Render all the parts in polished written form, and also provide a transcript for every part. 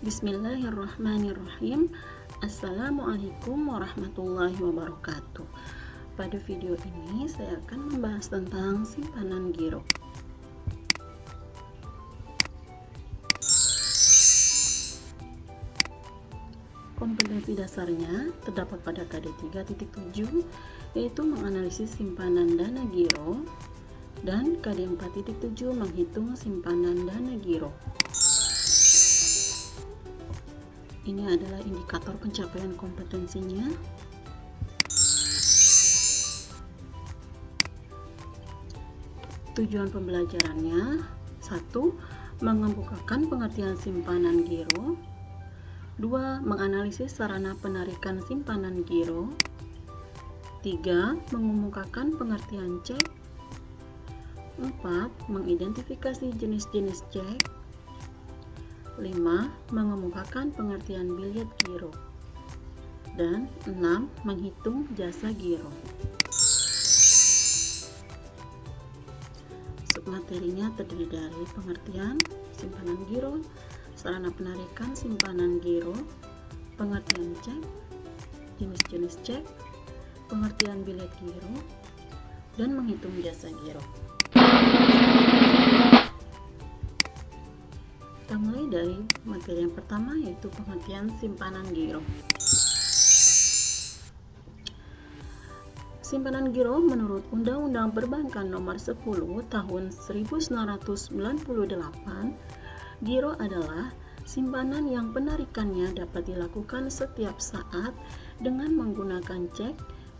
Bismillahirrahmanirrahim. Assalamualaikum warahmatullahi wabarakatuh. Pada video ini saya akan membahas tentang simpanan giro. Kompetensi dasarnya terdapat pada KD 3.7, yaitu menganalisis simpanan dana giro, dan KD 4.7 menghitung simpanan dana giro. Ini adalah indikator pencapaian kompetensinya. Tujuan pembelajarannya: 1. Mengemukakan pengertian simpanan giro. 2. Menganalisis sarana penarikan simpanan giro. 3. Mengemukakan pengertian cek. 4. Mengidentifikasi jenis-jenis cek. 5. Mengemukakan pengertian bilet giro. Dan 6. Menghitung jasa giro. Submaterinya terdiri dari pengertian simpanan giro, sarana penarikan simpanan giro, pengertian cek, jenis-jenis cek, pengertian bilet giro, dan menghitung jasa giro. Kita mulai dari materi yang pertama, yaitu pengertian simpanan giro. Simpanan giro menurut Undang-Undang Perbankan Nomor 10 Tahun 1998, giro adalah simpanan yang penarikannya dapat dilakukan setiap saat dengan menggunakan cek,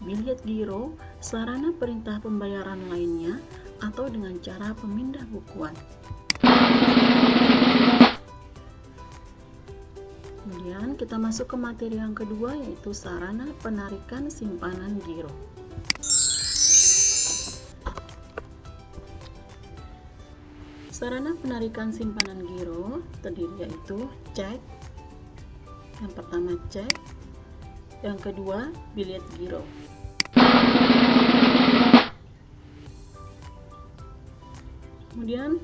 bilet giro, sarana perintah pembayaran lainnya, atau dengan cara pemindah bukuan. Kemudian kita masuk ke materi yang kedua, yaitu sarana penarikan simpanan giro. Sarana penarikan simpanan giro terdiri yaitu cek. Yang pertama cek, yang kedua bilet giro. Kemudian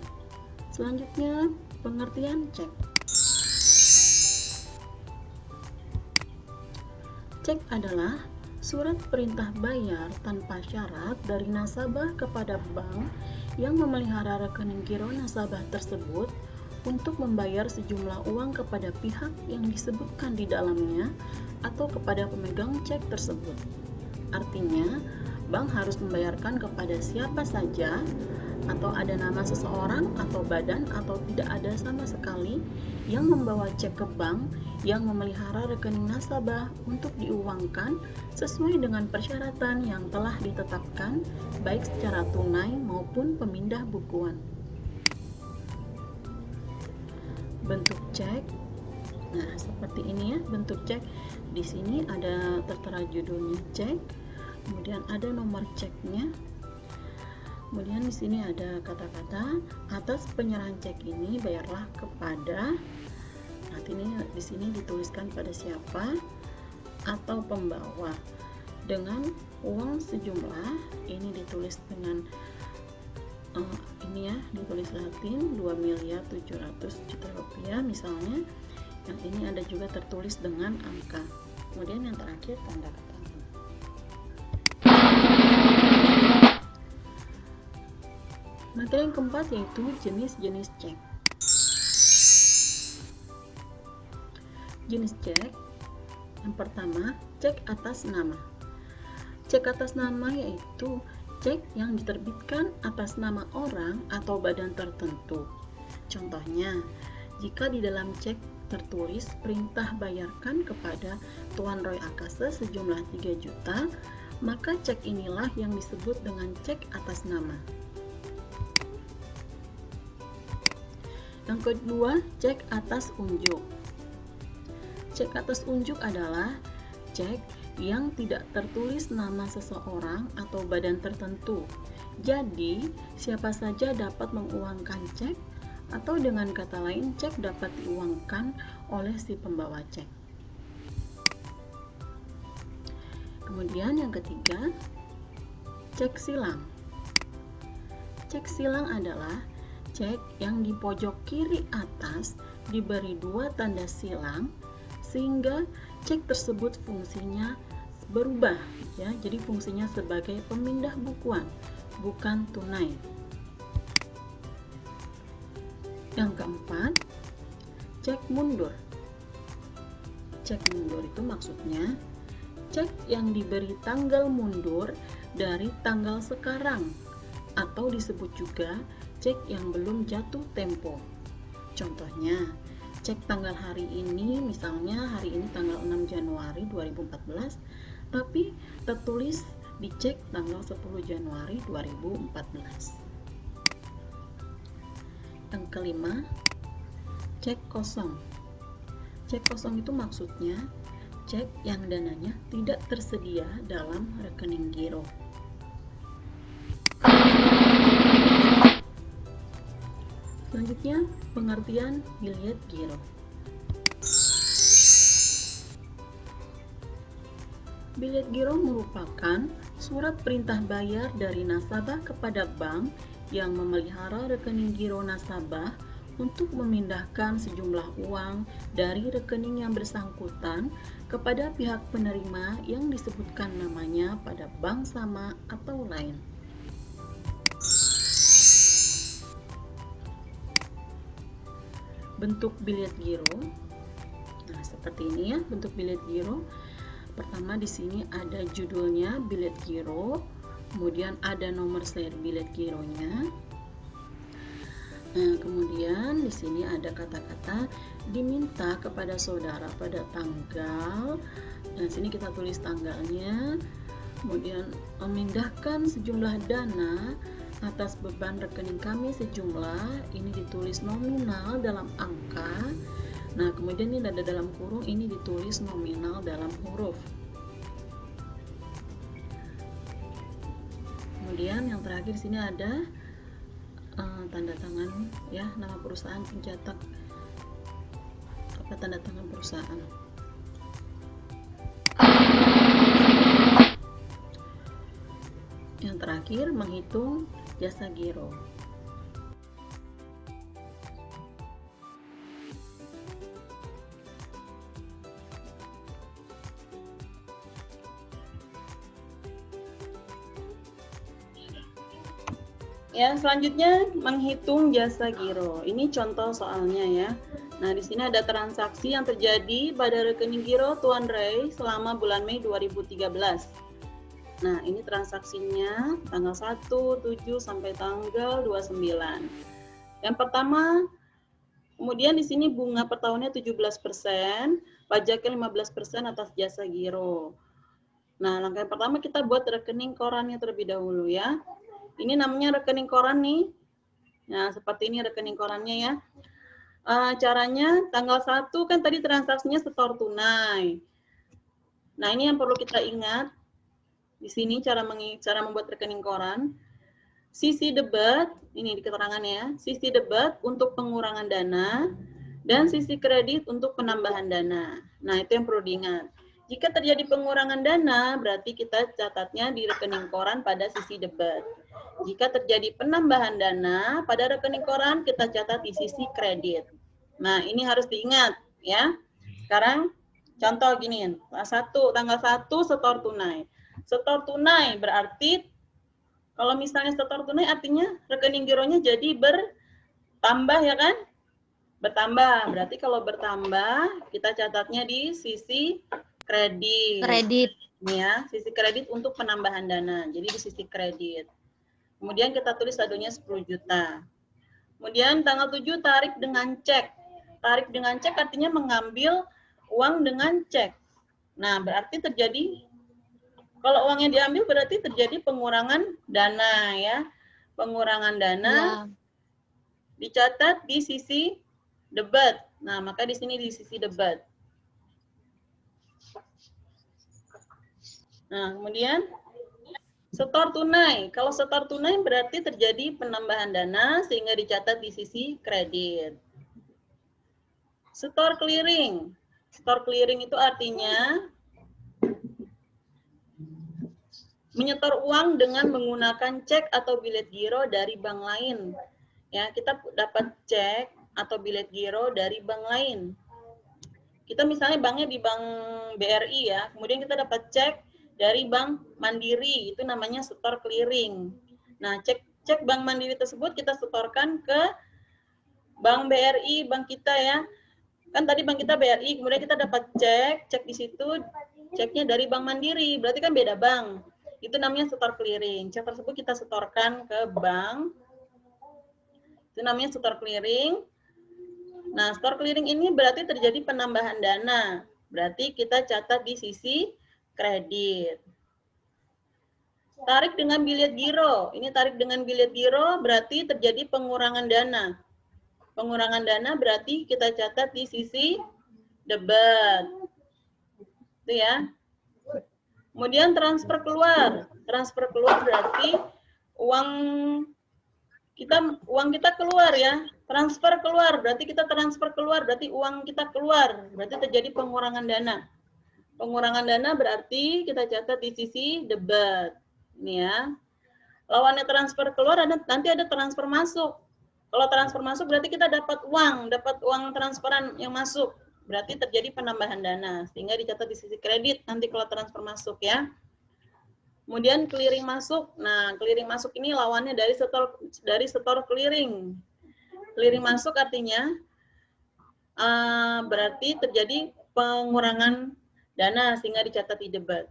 selanjutnya pengertian cek. Cek adalah surat perintah bayar tanpa syarat dari nasabah kepada bank yang memelihara rekening giro nasabah tersebut untuk membayar sejumlah uang kepada pihak yang disebutkan di dalamnya atau kepada pemegang cek tersebut. Artinya, bank harus membayarkan kepada siapa saja, atau ada nama seseorang atau badan, atau tidak ada sama sekali yang membawa cek ke bank yang memelihara rekening nasabah untuk diuangkan sesuai dengan persyaratan yang telah ditetapkan baik secara tunai maupun pemindah bukuan. Bentuk cek, nah seperti ini ya bentuk cek. Di sini ada tertera judulnya cek, kemudian ada nomor ceknya. Kemudian di sini ada kata-kata, atas penyerahan cek ini bayarlah kepada. Nah, ini di sini dituliskan pada siapa atau pembawa dengan uang sejumlah. Ini ditulis dengan ini ya, ditulis Latin 2.700.000.000 rupiah misalnya. Yang ini ada juga tertulis dengan angka. Kemudian yang terakhir tanda kata. Materi yang keempat yaitu jenis-jenis cek. Jenis cek yang pertama, cek atas nama. Cek atas nama yaitu cek yang diterbitkan atas nama orang atau badan tertentu. Contohnya, jika di dalam cek tertulis perintah bayarkan kepada Tuan Roy Akase sejumlah 3 juta, maka cek inilah yang disebut dengan cek atas nama. Yang kedua, cek atas unjuk. Cek atas unjuk adalah cek yang tidak tertulis nama seseorang atau badan tertentu. Jadi, siapa saja dapat menguangkan cek, atau dengan kata lain, cek dapat diuangkan oleh si pembawa cek. Kemudian yang ketiga, cek silang. Cek silang adalah cek yang di pojok kiri atas diberi 2 tanda silang sehingga cek tersebut fungsinya berubah ya. Jadi fungsinya sebagai pemindah bukuan, bukan tunai. Yang keempat, cek mundur. Cek mundur itu maksudnya cek yang diberi tanggal mundur dari tanggal sekarang, atau disebut juga cek yang belum jatuh tempo. Contohnya, cek tanggal hari ini, misalnya hari ini tanggal 6 Januari 2014, tapi tertulis dicek tanggal 10 Januari 2014. Yang kelima, cek kosong. Cek kosong itu maksudnya cek yang dananya tidak tersedia dalam rekening giro. Selanjutnya, pengertian biliet giro. Biliet giro merupakan surat perintah bayar dari nasabah kepada bank yang memelihara rekening giro nasabah untuk memindahkan sejumlah uang dari rekening yang bersangkutan kepada pihak penerima yang disebutkan namanya pada bank sama atau lain. Bentuk biliet giro. Nah, seperti ini ya bentuk biliet giro. Pertama di sini ada judulnya biliet giro, kemudian ada nomor seri biliet gironya. Nah, kemudian di sini ada kata-kata diminta kepada saudara pada tanggal. Nah, sini kita tulis tanggalnya. Kemudian memindahkan sejumlah dana atas beban rekening kami sejumlah, ini ditulis nominal dalam angka. Nah, kemudian ini ada dalam kurung, ini ditulis nominal dalam huruf. Kemudian yang terakhir di sini ada tanda tangan ya, nama perusahaan pencetak tanda tangan perusahaan. Yang terakhir, menghitung jasa giro. Ya, selanjutnya menghitung jasa giro. Ini contoh soalnya ya. Nah, di sini ada transaksi yang terjadi pada rekening giro Tuan Ray selama bulan Mei 2013. Nah, ini transaksinya tanggal 1, 7 sampai tanggal 29. Yang pertama, kemudian di sini bunga per tahunnya 17%, pajaknya 15% atas jasa giro. Nah, langkah yang pertama kita buat rekening korannya terlebih dahulu ya. Ini namanya rekening koran nih. Nah, seperti ini rekening korannya ya. Caranya tanggal 1 kan tadi transaksinya setor tunai. Nah, ini yang perlu kita ingat. Di sini cara membuat rekening koran. Sisi debit, ini di keterangannya ya. Sisi debit untuk pengurangan dana dan sisi kredit untuk penambahan dana. Nah, itu yang perlu diingat. Jika terjadi pengurangan dana, berarti kita catatnya di rekening koran pada sisi debit. Jika terjadi penambahan dana pada rekening koran, kita catat di sisi kredit. Nah, ini harus diingat ya. Sekarang contoh gini, tanggal 1 setor tunai. Setor tunai berarti kalau misalnya setor tunai artinya rekening gironya jadi bertambah ya kan? Bertambah. Berarti kalau bertambah kita catatnya di sisi kredit. Ini ya, sisi kredit untuk penambahan dana. Jadi di sisi kredit. Kemudian kita tulis saldonya 10 juta. Kemudian tanggal 7 tarik dengan cek. Tarik dengan cek artinya mengambil uang dengan cek. Nah, berarti terjadi, kalau uangnya diambil berarti terjadi pengurangan dana ya. Pengurangan dana dicatat di sisi debit. Nah, maka di sini di sisi debit. Nah, kemudian setor tunai. Kalau setor tunai berarti terjadi penambahan dana sehingga dicatat di sisi kredit. Setor clearing. Setor clearing itu artinya menyetor uang dengan menggunakan cek atau bilet giro dari bank lain. Ya, kita dapat cek atau bilet giro dari bank lain. Kita misalnya banknya di Bank BRI ya, kemudian kita dapat cek dari Bank Mandiri, itu namanya setor clearing. Nah, cek Bank Mandiri tersebut kita setorkan ke Bank BRI, bank kita ya. Kan tadi bank kita BRI, kemudian kita dapat cek di situ, ceknya dari Bank Mandiri, berarti kan beda bank. Itu namanya setor clearing. Cek tersebut kita setorkan ke bank, itu namanya setor clearing. Nah, store clearing ini berarti terjadi penambahan dana. Berarti kita catat di sisi kredit. Tarik dengan bilet giro. Ini tarik dengan bilet giro berarti terjadi pengurangan dana. Pengurangan dana berarti kita catat di sisi debit. Itu ya. Kemudian transfer keluar. Transfer keluar berarti uang kita keluar ya. Transfer keluar, berarti kita transfer keluar, berarti uang kita keluar, berarti terjadi pengurangan dana. Pengurangan dana berarti kita catat di sisi debit. Ini ya. Lawannya transfer keluar, nanti ada transfer masuk. Kalau transfer masuk berarti kita dapat uang transferan yang masuk. Berarti terjadi penambahan dana, sehingga dicatat di sisi kredit nanti kalau transfer masuk ya. Kemudian clearing masuk. Nah, clearing masuk ini lawannya dari setor clearing. Clearing masuk artinya berarti terjadi pengurangan dana sehingga dicatat di debit.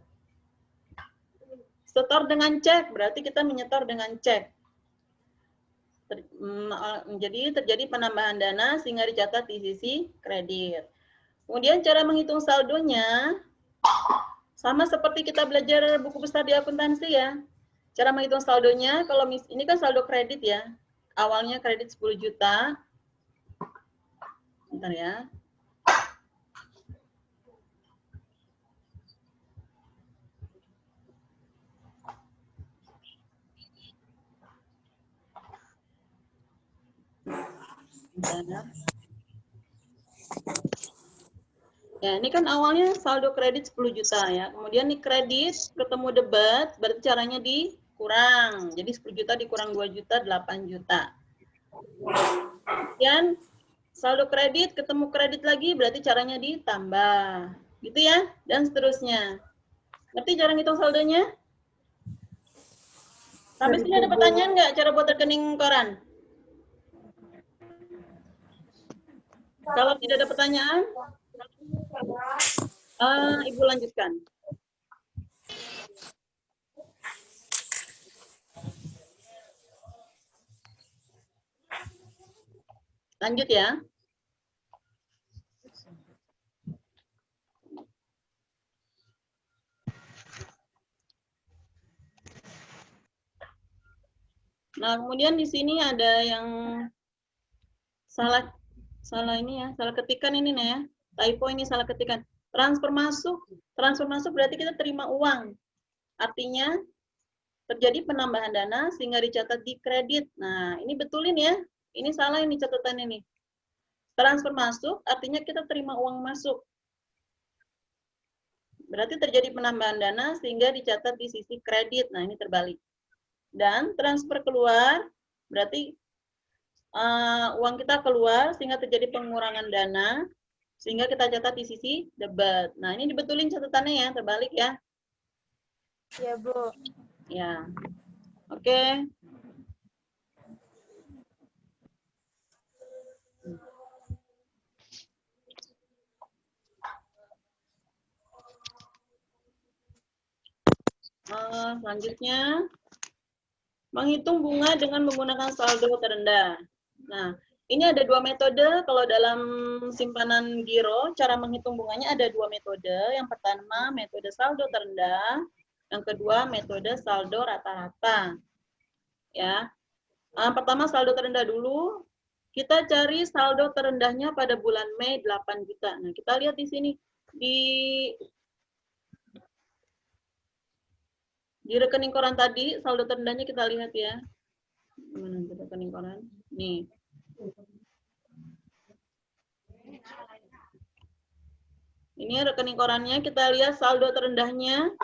Setor dengan cek berarti kita menyetor dengan cek. Jadi terjadi penambahan dana sehingga dicatat di sisi kredit. Kemudian cara menghitung saldonya sama seperti kita belajar buku besar di akuntansi ya. Cara menghitung saldonya, kalau ini kan saldo kredit ya. Awalnya kredit 10 juta. Bentar ya. Bentar. Ya, ini kan awalnya saldo kredit 10 juta ya. Kemudian nih kredit ketemu debit, berarti caranya dikurang. Jadi 10 juta dikurang 2 juta, 8 juta. Kemudian saldo kredit ketemu kredit lagi, berarti caranya ditambah. Gitu ya, dan seterusnya. Ngerti cara ngitung saldonya? Sampai sini ada pertanyaan nggak cara buat rekening koran? Kalau tidak ada pertanyaan, Ibu lanjutkan. Lanjut ya. Nah, kemudian di sini ada yang salah ini ya, salah ketikan ini nih ya. Typo ini salah ketikan. Transfer masuk berarti kita terima uang. Artinya terjadi penambahan dana sehingga dicatat di kredit. Nah, ini betulin ya. Ini salah ini catatan ini. Transfer masuk artinya kita terima uang masuk. Berarti terjadi penambahan dana sehingga dicatat di sisi kredit. Nah, ini terbalik. Dan transfer keluar berarti uang kita keluar sehingga terjadi pengurangan dana sehingga kita catat di sisi debit. Nah, ini dibetulin catatannya ya, terbalik ya. Ya, Bu. Ya. Oke. Selanjutnya, menghitung bunga dengan menggunakan saldo terendah. Nah, ini ada dua metode. Kalau dalam simpanan giro, cara menghitung bunganya ada dua metode. Yang pertama, metode saldo terendah. Yang kedua, metode saldo rata-rata. Ya. Pertama, saldo terendah dulu. Kita cari saldo terendahnya pada bulan Mei 8 juta. Nah, kita lihat di sini. Di rekening koran tadi, saldo terendahnya kita lihat ya. Mana rekening koran? Nih. Ini rekening korannya, kita lihat saldo terendahnya.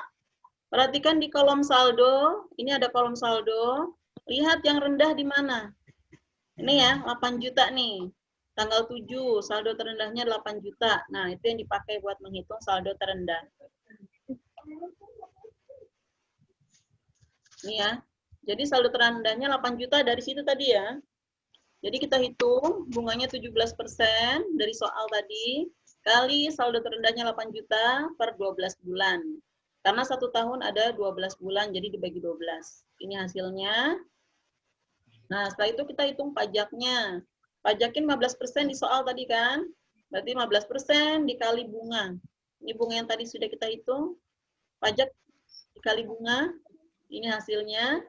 Perhatikan di kolom saldo, ini ada kolom saldo. Lihat yang rendah di mana? Ini ya, 8 juta nih. Tanggal 7, saldo terendahnya 8 juta. Nah, itu yang dipakai buat menghitung saldo terendah. Ini ya. Jadi saldo terendahnya 8 juta dari situ tadi ya. Jadi kita hitung bunganya 17% dari soal tadi kali saldo terendahnya 8 juta per 12 bulan. Karena 1 tahun ada 12 bulan, jadi dibagi 12. Ini hasilnya. Nah, setelah itu kita hitung pajaknya. Pajakin 15% di soal tadi kan? Berarti 15% dikali bunga. Ini bunga yang tadi sudah kita hitung. Pajak dikali bunga. Ini hasilnya.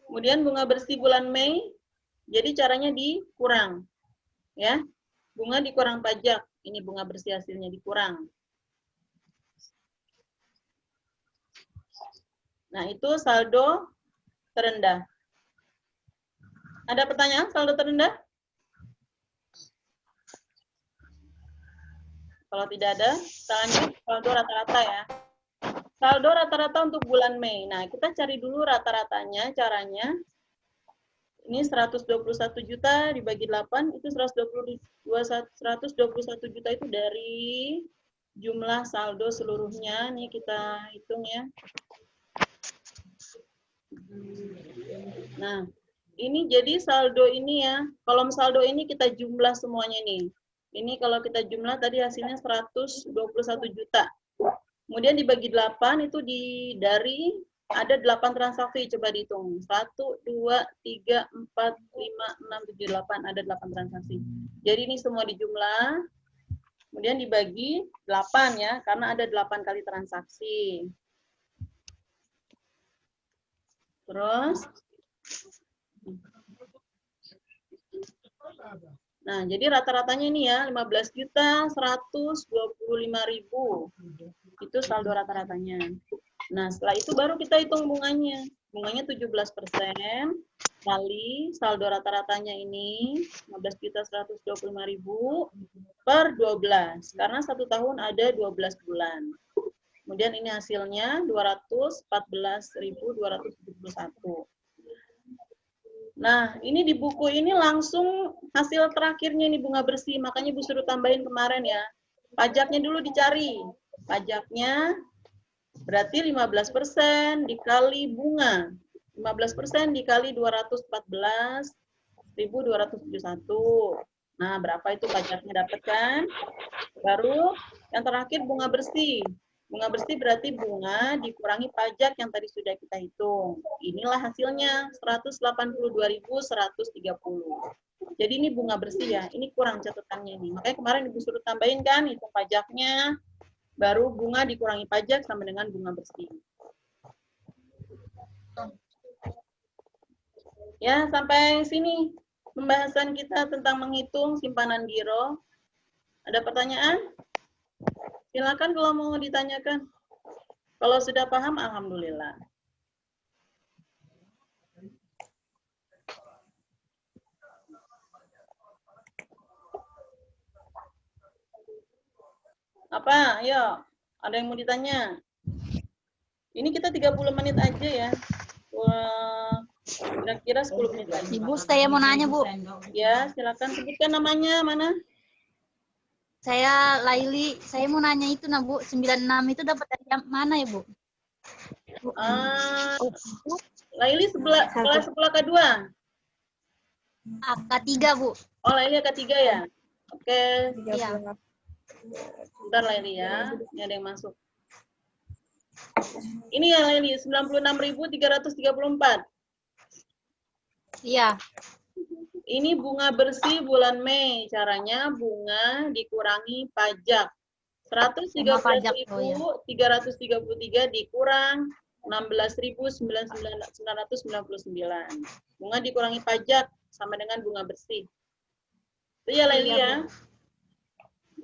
Kemudian bunga bersih bulan Mei. Jadi caranya dikurang. Ya. Bunga dikurang pajak. Ini bunga bersih hasilnya dikurang. Nah, itu saldo terendah. Ada pertanyaan saldo terendah? Kalau tidak ada, kita lanjut saldo rata-rata ya. Saldo rata-rata untuk bulan Mei. Nah, kita cari dulu rata-ratanya, caranya. Ini 121 juta dibagi 8, itu 121 juta itu dari jumlah saldo seluruhnya. Nih kita hitung ya. Nah, ini jadi saldo ini ya. Kolom saldo ini kita jumlah semuanya nih. Ini kalau kita jumlah tadi hasilnya 121 juta. Kemudian dibagi 8 itu dari ada 8 transaksi, coba dihitung. 1, 2, 3, 4, 5, 6, 7, 8. Ada 8 transaksi. Jadi ini semua dijumlah. Kemudian dibagi 8 ya, karena ada 8 kali transaksi. Terus. Nah, jadi rata-ratanya ini ya, 15.125.000. Itu saldo rata-ratanya. Nah, setelah itu baru kita hitung bunganya. Bunganya 17% kali saldo rata-ratanya ini 15.125.000 per 12. Karena 1 tahun ada 12 bulan. Kemudian ini hasilnya 214.271. Nah, ini di buku ini langsung hasil terakhirnya ini bunga bersih. Makanya Bu suruh tambahin kemarin ya. Pajaknya dulu dicari. Pajaknya berarti 15% dikali bunga. 15% dikali 214.271. Nah, berapa itu pajaknya dapat kan? Baru yang terakhir bunga bersih. Bunga bersih berarti bunga dikurangi pajak yang tadi sudah kita hitung. Inilah hasilnya 182.130. Jadi ini bunga bersih ya. Ini kurang catatannya nih. Makanya kemarin Ibu suruh tambahin kan hitung pajaknya. Baru bunga dikurangi pajak sama dengan bunga bersih. Ya, sampai sini pembahasan kita tentang menghitung simpanan giro. Ada pertanyaan? Silakan kalau mau ditanyakan. Kalau sudah paham, alhamdulillah. Apa? Ayo, ada yang mau ditanya? Ini kita 30 menit aja ya. Kira-kira 10 menit lagi. Ibu, saya mau nanya, Bu. Ya, silakan sebutkan namanya mana? Saya Laili. Saya mau nanya itu, nah, Bu. 96 itu dapat dari yang mana ya, Bu? Laili kelas sebelah kedua. K3, Bu. Oh, Laili ketiga ya? Oke. Iya. Bentar Laili ya. Ini ada yang masuk. Ini ya Laili, 96.334. Iya. Ini bunga bersih bulan Mei. Caranya bunga dikurangi pajak. 113.333 dikurang 16.999. Bunga dikurangi pajak sama dengan bunga bersih. Itu ya Laili ya?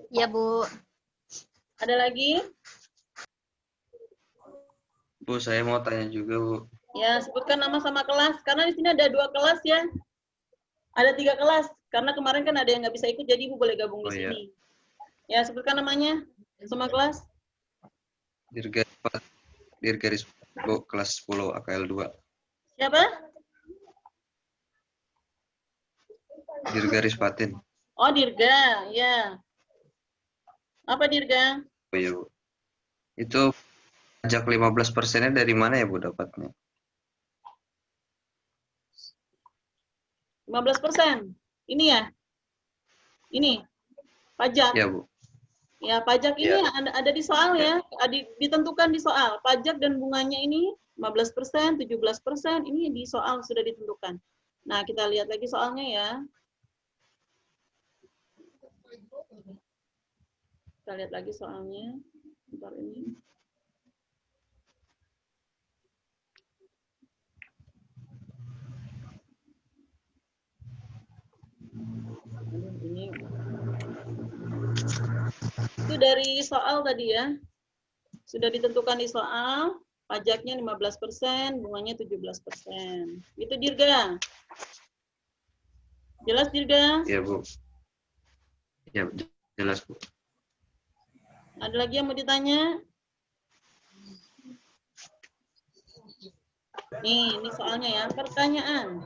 Iya, Bu. Ada lagi? Bu, saya mau tanya juga, Bu. Ya, sebutkan nama sama kelas. Karena di sini ada 2 kelas ya. Ada 3 kelas. Karena kemarin kan ada yang nggak bisa ikut, jadi Ibu boleh gabung di sini. Ya, sebutkan namanya sama kelas. Dirgaris Bu, kelas 10 AKL 2. Siapa? Dirga Rispatin. Oh, Dirga, ya. Apa Dirga? Oh iya, Bu. Itu pajak 15%-nya dari mana ya, Bu, dapatnya? 15%. Ini ya? Ini, pajak. Ya, Bu. Ya, pajak ini Ya. ada di soal ya, ditentukan di soal. Pajak dan bunganya ini 15%, 17%, ini di soal sudah ditentukan. Nah, kita lihat lagi soalnya ya. Kita lihat lagi soalnya. Bentar ini. Ini. Itu dari soal tadi ya. Sudah ditentukan di soal, pajaknya 15%, bunganya 17%. Itu Dirga. Jelas Dirga? Ya, Bu. Ya, jelas, Bu. Ada lagi yang mau ditanya? Nih, ini soalnya ya. Pertanyaan.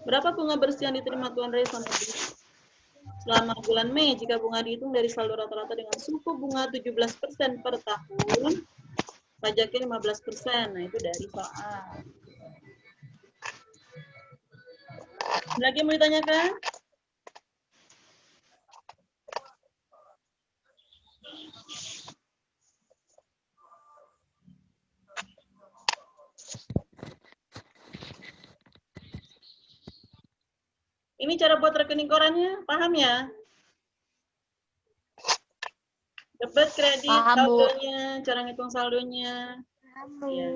Berapa bunga bersih yang diterima Tuan Ray selama bulan Mei jika bunga dihitung dari saldo rata-rata dengan suku bunga 17% per tahun, pajaknya 15%. Nah, itu dari soal. Lagi mau ditanyakan? Ini cara buat rekening korannya, paham ya? Debit, kredit, Paham, Bu. saldonya, cara ngitung saldonya. Ya.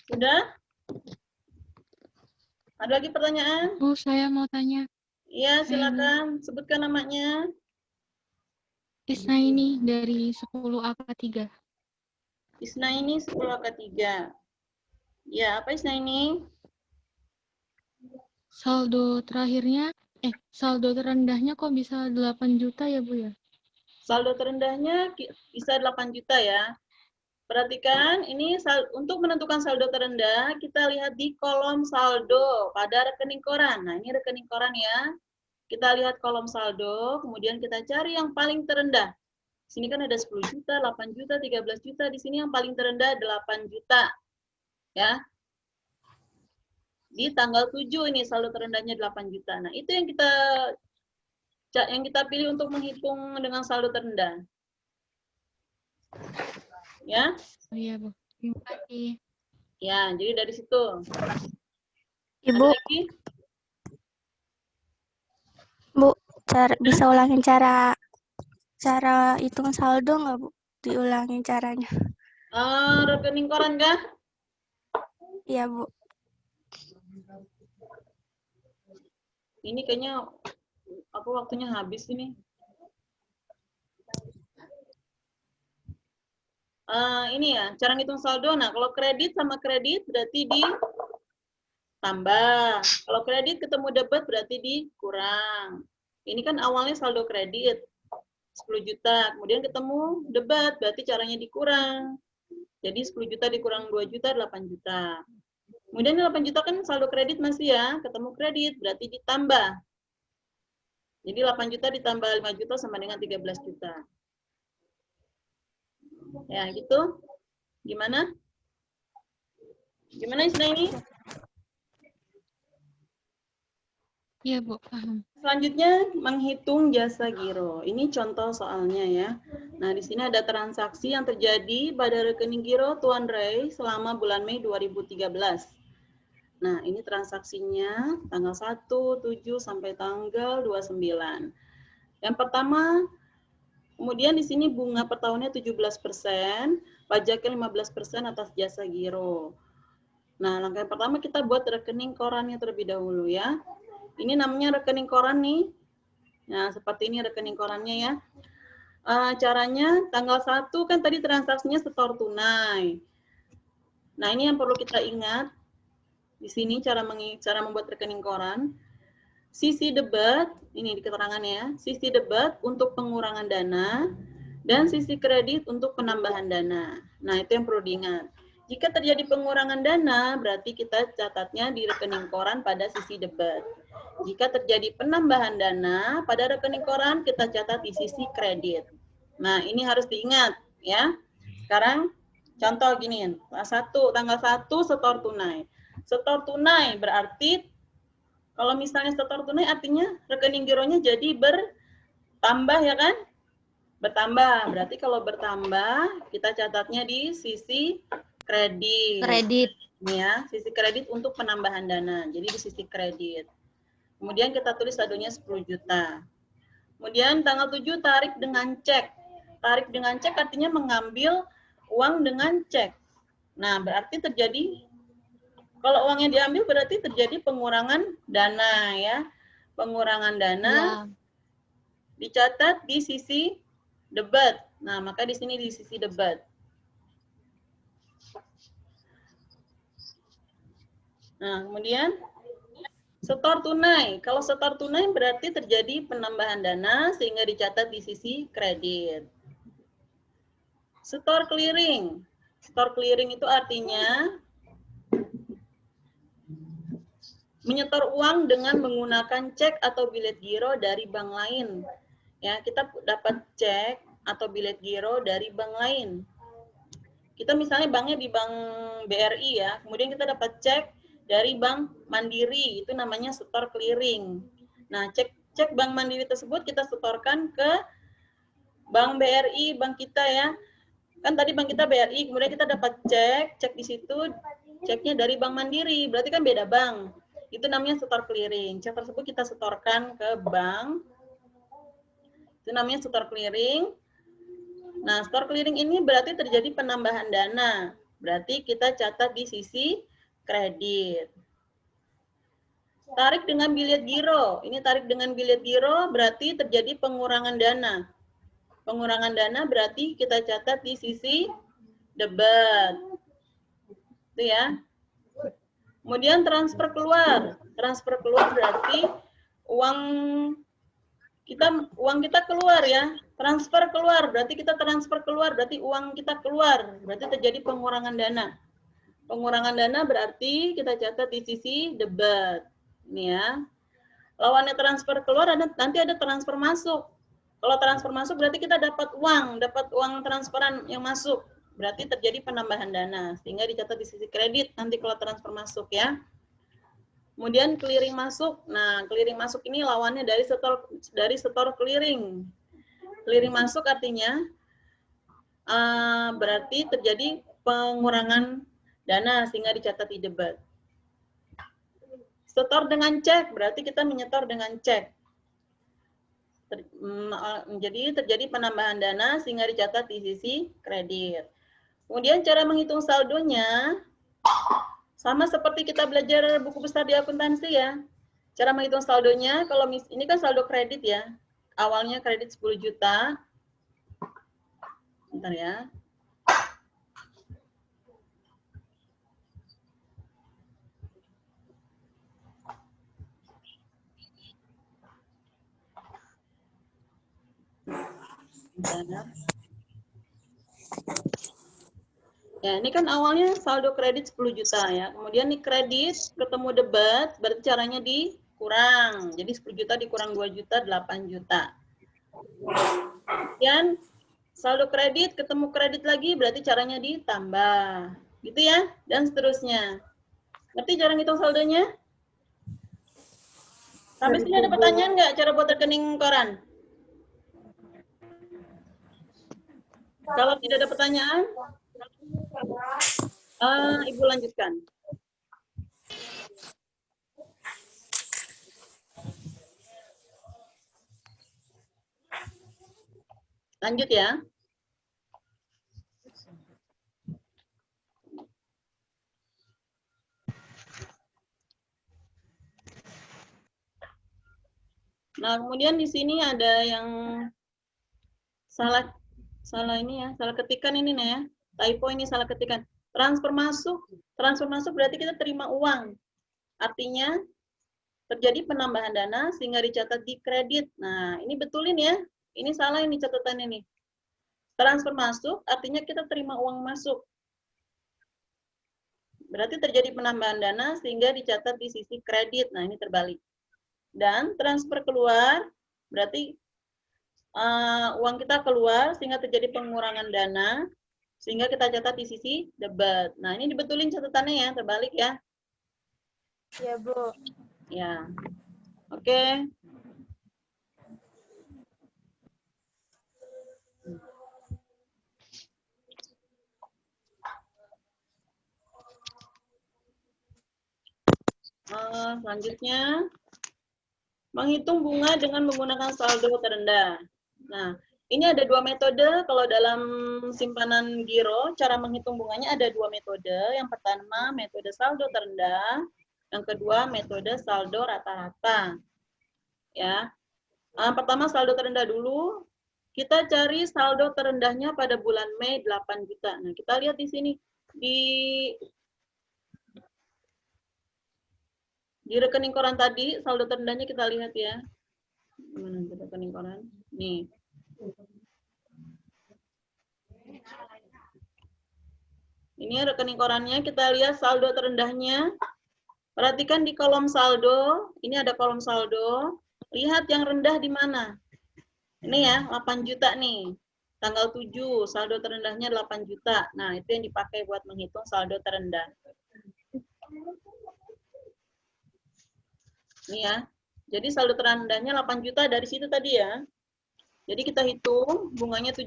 Sudah? Ada lagi pertanyaan? Bu, saya mau tanya. Iya, silakan. Sebutkan namanya. Isna ini dari 10 AK 3. Isna ini 10 angka 3. Ya, apa Isna ini? Saldo terakhirnya, saldo terendahnya kok bisa 8 juta ya, Bu ya? Saldo terendahnya bisa 8 juta ya. Perhatikan, ini untuk menentukan saldo terendah, kita lihat di kolom saldo pada rekening koran. Nah, ini rekening koran ya. Kita lihat kolom saldo, kemudian kita cari yang paling terendah. Sini kan ada 10 juta, 8 juta, 13 juta. Di sini yang paling terendah 8 juta. Ya. Di tanggal 7 ini saldo terendahnya 8 juta. Nah, itu yang kita pilih untuk menghitung dengan saldo terendah. Ya. Oh iya, Bu. Terima kasih. Ya, jadi dari situ. Ibu, Ada lagi? Bu, bisa ulangin cara hitung saldo nggak, Bu? Diulangin caranya. Rekening koran kah? Iya, Bu. Ini kayaknya waktunya habis ini. Ini ya, cara ngitung saldo. Nah, kalau kredit sama kredit berarti ditambah. Kalau kredit ketemu debit berarti dikurang. Ini kan awalnya saldo kredit 10 juta, kemudian ketemu debit berarti caranya dikurang. Jadi 10 juta dikurang 2 juta 8 juta. Kemudian 8 juta kan saldo kredit masih ya, ketemu kredit berarti ditambah. Jadi 8 juta ditambah 5 juta sama dengan 13 juta. Ya, gitu. Gimana? Gimana Isna ini? Iya, Bu, paham. Selanjutnya, menghitung jasa giro. Ini contoh soalnya ya. Nah, di sini ada transaksi yang terjadi pada rekening giro Tuan Ray selama bulan Mei 2013. Nah, ini transaksinya tanggal 1, 7, sampai tanggal 29. Yang pertama, kemudian di sini bunga per tahunnya 17%, pajaknya 15% atas jasa giro. Nah, langkah yang pertama kita buat rekening korannya terlebih dahulu ya. Ini namanya rekening koran nih. Nah, seperti ini rekening korannya ya. caranya tanggal 1 kan tadi transaksinya setor tunai. Nah, ini yang perlu kita ingat. Di sini cara membuat rekening koran. Sisi debit, ini di keterangannya, sisi debit untuk pengurangan dana, dan sisi kredit untuk penambahan dana. Nah, itu yang perlu diingat. Jika terjadi pengurangan dana, berarti kita catatnya di rekening koran pada sisi debit. Jika terjadi penambahan dana, pada rekening koran kita catat di sisi kredit. Nah, ini harus diingat ya. Sekarang contoh gini, tanggal 1 setor tunai. Setor tunai berarti kalau misalnya setor tunai artinya rekening gironya jadi bertambah ya kan? Bertambah. Berarti kalau bertambah kita catatnya di sisi kredit. Kredit. Ini ya, sisi kredit untuk penambahan dana. Jadi di sisi kredit. Kemudian kita tulis saldonya 10 juta. Kemudian tanggal 7 tarik dengan cek. Tarik dengan cek artinya mengambil uang dengan cek. Nah, berarti terjadi, kalau uangnya diambil berarti terjadi pengurangan dana ya. Pengurangan dana Ya. dicatat di sisi debit. Nah, maka di sini di sisi debit. Nah, kemudian setor tunai. Kalau setor tunai berarti terjadi penambahan dana sehingga dicatat di sisi kredit. Setor clearing. Setor clearing itu artinya menyetor uang dengan menggunakan cek atau bilet giro dari bank lain. Ya, kita dapat cek atau bilet giro dari bank lain. Kita misalnya banknya di Bank BRI ya, kemudian kita dapat cek dari Bank Mandiri, itu namanya setor clearing. Nah, cek Bank Mandiri tersebut kita setorkan ke Bank BRI, bank kita ya. Kan tadi bank kita BRI, kemudian kita dapat cek di situ, ceknya dari Bank Mandiri, berarti kan beda bank. Itu namanya setor clearing. Cek tersebut kita setorkan ke bank, itu namanya setor clearing. Nah, setor clearing ini berarti terjadi penambahan dana. Berarti kita catat di sisi kredit. Tarik dengan bilet giro. Ini tarik dengan bilet giro berarti terjadi pengurangan dana. Pengurangan dana berarti kita catat di sisi debit. Itu ya. Kemudian transfer keluar. Transfer keluar berarti uang kita keluar ya. Transfer keluar berarti kita transfer keluar berarti uang kita keluar. Berarti terjadi pengurangan dana. Pengurangan dana berarti kita catat di sisi debit. Ini ya. Lawannya transfer keluar nanti ada transfer masuk. Kalau transfer masuk berarti kita dapat uang transferan yang masuk. Berarti terjadi penambahan dana sehingga dicatat di sisi kredit nanti kalau transfer masuk ya. Kemudian clearing masuk. Nah, clearing masuk ini lawannya dari setor clearing. Clearing masuk artinya berarti terjadi pengurangan dana sehingga dicatat di debit. Setor dengan cek berarti kita menyetor dengan cek. Jadi terjadi penambahan dana sehingga dicatat di sisi kredit. Kemudian cara menghitung saldonya sama seperti kita belajar buku besar di akuntansi ya. Cara menghitung saldonya kalau ini kan saldo kredit ya. Awalnya kredit 10 juta. Bentar ya. Ya, ini kan awalnya saldo kredit 10 juta ya. Kemudian nih kredit ketemu debit, berarti caranya dikurang. Jadi 10 juta dikurang 2 juta, 8 juta. Kemudian saldo kredit ketemu kredit lagi, berarti caranya ditambah. Gitu ya, dan seterusnya. Ngerti cara ngitung saldonya? Sampai sini ada pertanyaan nggak cara buat rekening koran? Kalau tidak ada pertanyaan, Ibu lanjutkan. Lanjut ya. Nah, kemudian di sini ada yang Salah ini ya, salah ketikan ini nih ya. Typo ini salah ketikan. Transfer masuk berarti kita terima uang. Artinya terjadi penambahan dana sehingga dicatat di kredit. Nah, ini betulin ya. Ini salah ini catatannya nih. Transfer masuk artinya kita terima uang masuk. Berarti terjadi penambahan dana sehingga dicatat di sisi kredit. Nah, ini terbalik. Dan transfer keluar berarti uang kita keluar sehingga terjadi pengurangan dana sehingga kita catat di sisi debit. Nah, ini dibetulin catatannya ya, terbalik ya. Iya, Bu. Ya. Oke. Selanjutnya, menghitung bunga dengan menggunakan saldo terendah. Nah, ini ada dua metode. Kalau dalam simpanan giro, cara menghitung bunganya ada dua metode. Yang pertama, metode saldo terendah. Yang kedua, metode saldo rata-rata. Ya. Pertama, saldo terendah dulu. Kita cari saldo terendahnya pada bulan Mei 8 juta. Nah, kita lihat di sini. Di rekening koran tadi, saldo terendahnya kita lihat ya. Mana rekening koran? Nih. Ini rekening korannya, kita lihat saldo terendahnya. Perhatikan di kolom saldo, ini ada kolom saldo. Lihat yang rendah di mana? Ini ya, 8 juta nih. Tanggal 7, saldo terendahnya 8 juta. Nah, itu yang dipakai buat menghitung saldo terendah. Ini ya. Jadi saldo terendahnya 8 juta dari situ tadi ya. Jadi kita hitung bunganya 17%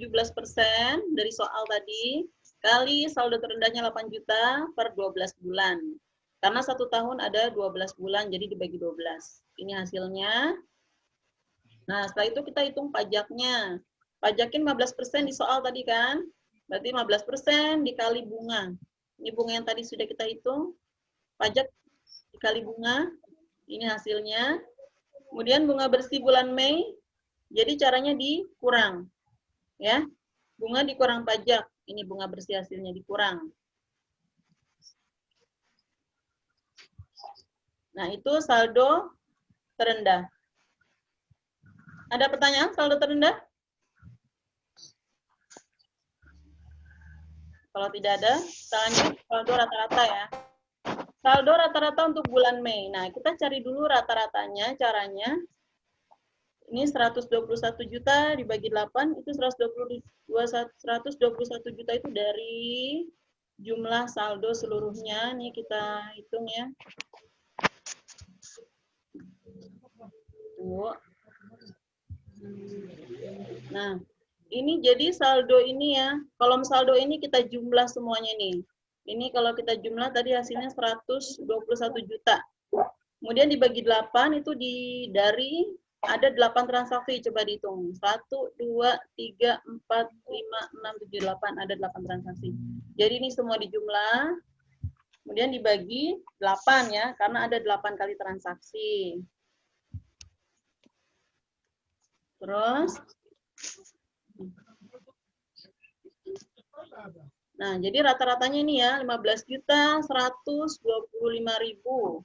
dari soal tadi. Kali saldo terendahnya 8 juta per 12 bulan. Karena 1 tahun ada 12 bulan, jadi dibagi 12. Ini hasilnya. Nah, setelah itu kita hitung pajaknya. Pajakin 15% di soal tadi kan. Berarti 15% dikali bunga. Ini bunga yang tadi sudah kita hitung. Pajak dikali bunga. Ini hasilnya. Kemudian bunga bersih bulan Mei. Jadi caranya dikurang. Ya. Bunga dikurang pajak. Ini bunga bersih hasilnya dikurang. Nah, itu saldo terendah. Ada pertanyaan saldo terendah? Kalau tidak ada, kita lanjut saldo rata-rata ya. Saldo rata-rata untuk bulan Mei. Nah, kita cari dulu rata-ratanya, caranya. Ini 121 juta dibagi 8, itu 121 juta itu dari jumlah saldo seluruhnya. Nih kita hitung ya. Tuh. Nah, ini jadi saldo ini ya. Kolom saldo ini kita jumlah semuanya nih. Ini kalau kita jumlah tadi hasilnya 121 juta. Kemudian dibagi 8 itu dari ada 8 transaksi, coba dihitung. 1, 2, 3, 4, 5, 6, 7, 8. Ada 8 transaksi. Jadi ini semua dijumlah. Kemudian dibagi 8 ya, karena ada 8 kali transaksi. Terus. Nah, jadi rata-ratanya ini ya, 15.125.000.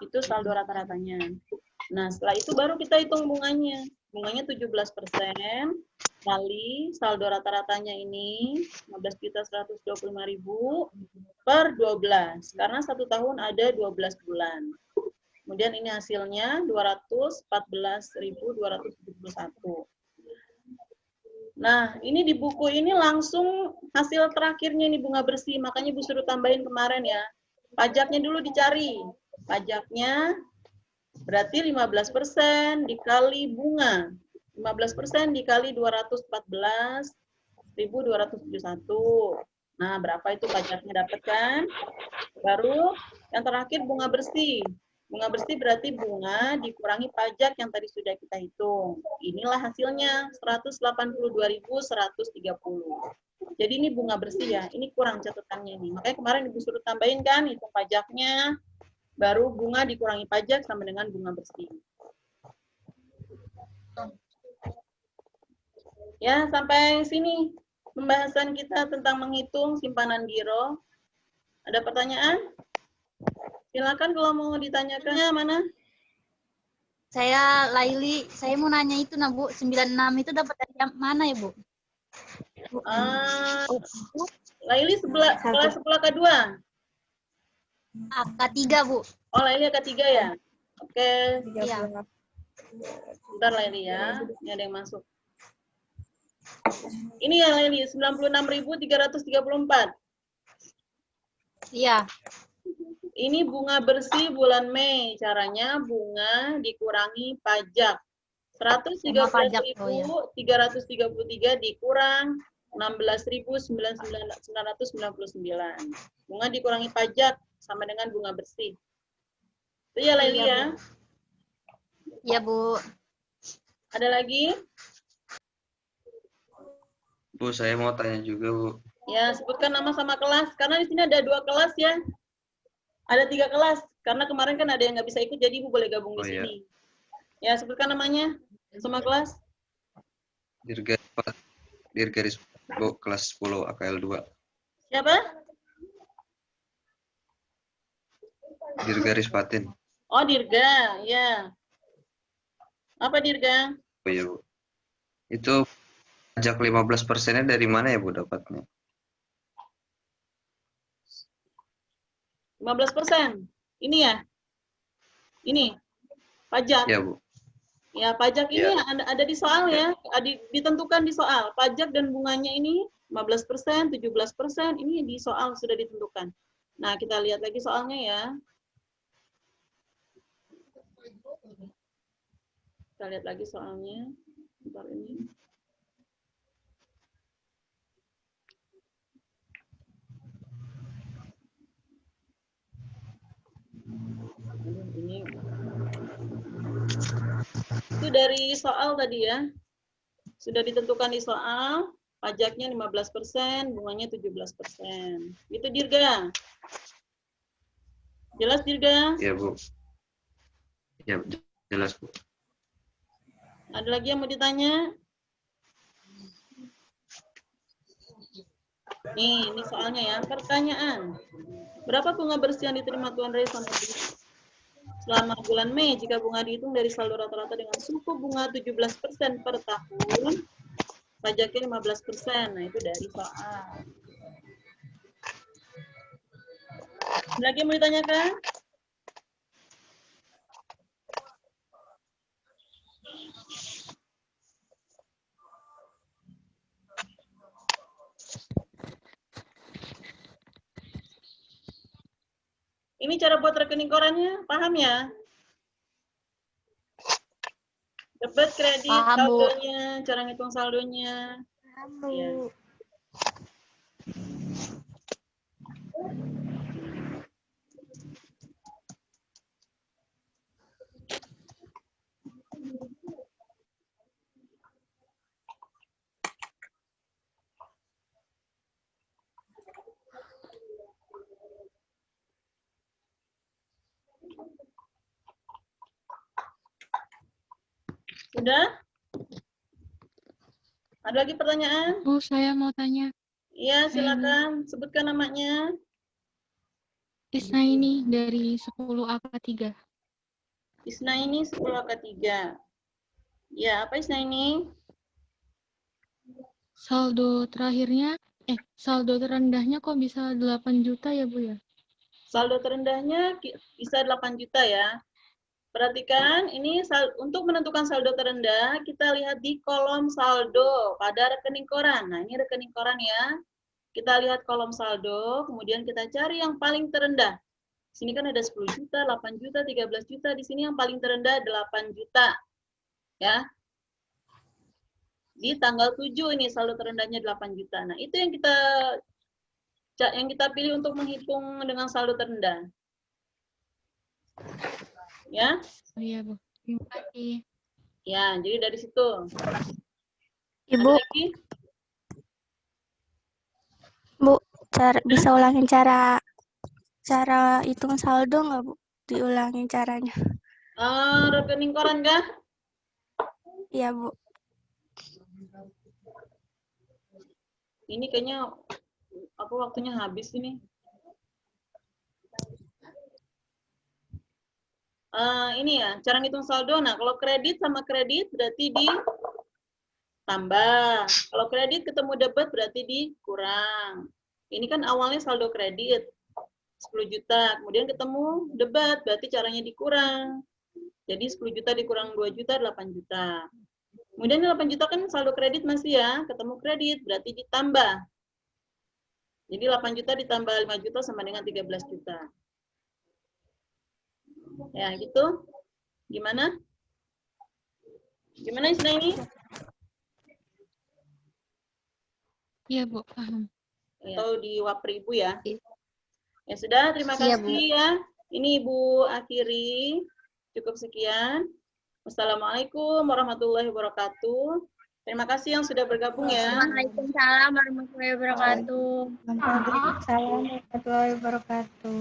Itu saldo rata-ratanya. Nah, setelah itu baru kita hitung bunganya. Bunganya 17% kali saldo rata-ratanya ini 15.125.000 per 12. Karena 1 tahun ada 12 bulan. Kemudian ini hasilnya 214.271. Nah, ini di buku ini langsung hasil terakhirnya ini bunga bersih. Makanya Bu suruh tambahin kemarin ya. Pajaknya dulu dicari. Pajaknya berarti 15% dikali bunga. 15% dikali 214.271. Nah, berapa itu pajaknya dapat kan? Baru yang terakhir bunga bersih. Bunga bersih berarti bunga dikurangi pajak yang tadi sudah kita hitung. Inilah hasilnya 182.130. Jadi ini bunga bersih ya. Ini kurang catatannya nih. Makanya kemarin Ibu suruh tambahin kan hitung pajaknya. Baru bunga dikurangi pajak sama dengan bunga bersih. Ya, sampai sini pembahasan kita tentang menghitung simpanan giro. Ada pertanyaan? Silakan kalau mau ditanyakan. Mana? Saya Laili, saya mau nanya itu nah Bu, 96 itu dapat dari yang mana ya Bu? Laili kelas sebelah kedua. Angka 3 Bu. Oh, Laili ketiga ya? Oke, Iya. bentar Laili ya. Ini ada yang masuk. Ini ya Laili, 96.334. Iya. Ini bunga bersih bulan Mei. Caranya bunga dikurangi pajak. 113.333 dikurang 16.999. Bunga dikurangi pajak sama dengan bunga bersih. Itu ya Laili ya? Iya Bu. Ada lagi? Bu, saya mau tanya juga, Bu. Ya, sebutkan nama sama kelas. Karena di sini ada 2 kelas ya. Ada 3 kelas. Karena kemarin kan ada yang nggak bisa ikut, jadi Ibu boleh gabung di sini. Ya, sebutkan namanya sama kelas. Dirgaris Bu, kelas 10 AKL 2. Siapa? Dirgaris Patin. Oh, Dirga. Ya. Apa Dirga? Oh iya, Bu. Itu pajak 15%-nya dari mana ya, Bu, dapatnya? 15%. Ini ya? Ini. Pajak. Ya, Bu. Ya, pajak ini ada di soal ya. Ditentukan di soal. Pajak dan bunganya ini 15%, 17%. Ini di soal sudah ditentukan. Nah, kita lihat lagi soalnya ya. Kita lihat lagi soalnya. Bentar ini. Ini. Itu dari soal tadi ya. Sudah ditentukan di soal. Pajaknya 15%, bunganya 17%. Itu Dirga. Jelas Dirga? Ya, Bu. Ya, jelas, Bu. Ada lagi yang mau ditanya? Nih, ini soalnya ya. Pertanyaan. Berapa bunga bersih yang diterima Tuan Ray sama Bu selama bulan Mei jika bunga dihitung dari saldo rata-rata dengan suku bunga 17% per tahun, pajaknya 15%. Nah, itu dari soal. Ada lagi yang mau ditanyakan? Ini cara buat rekening korannya, paham ya? Debit, kredit, Paham, Bu. saldonya, cara ngitung saldonya. Paham, Bu. Ya. Sudah? Ada lagi pertanyaan? Bu, saya mau tanya. Iya, silakan. Sebutkan namanya. Isna ini dari 10 AK 3. Isna ini 10 AK 3. Ya, apa Isna ini? Saldo terendahnya kok bisa 8 juta ya, Bu ya? Saldo terendahnya bisa 8 juta ya. Perhatikan, ini untuk menentukan saldo terendah, kita lihat di kolom saldo pada rekening koran. Nah, ini rekening koran ya. Kita lihat kolom saldo, kemudian kita cari yang paling terendah. Sini kan ada 10 juta, 8 juta, 13 juta. Di sini yang paling terendah 8 juta. Ya. Di tanggal 7 ini saldo terendahnya 8 juta. Nah, itu yang kita pilih untuk menghitung dengan saldo terendah. Ya. Oh iya, Bu. Terima kasih. Ya, jadi dari situ. Ibu, Ada lagi? Bu, bisa ulangin cara hitung saldo nggak, Bu? Diulangin caranya. Rekening koran kah? Iya, Bu. Ini kayaknya apa waktunya habis ini. Ini ya, cara ngitung saldo. Nah, kalau kredit sama kredit berarti ditambah. Kalau kredit ketemu debit berarti dikurang. Ini kan awalnya saldo kredit 10 juta, kemudian ketemu debit, berarti caranya dikurang. Jadi 10 juta dikurang 2 juta, 8 juta. Kemudian 8 juta kan saldo kredit masih ya, ketemu kredit, berarti ditambah. Jadi 8 juta ditambah 5 juta sama dengan 13 juta. Ya, gitu. Gimana? Gimana istilah ini? Iya, Bu, paham. Atau di Wapri Ibu ya? Iya. Ya sudah, terima Iya, kasih ya. Ini Ibu akhiri. Cukup sekian. Wassalamualaikum warahmatullahi wabarakatuh. Terima kasih yang sudah bergabung ya. Waalaikumsalam warahmatullahi wabarakatuh. Waalaikumsalam warahmatullahi wabarakatuh.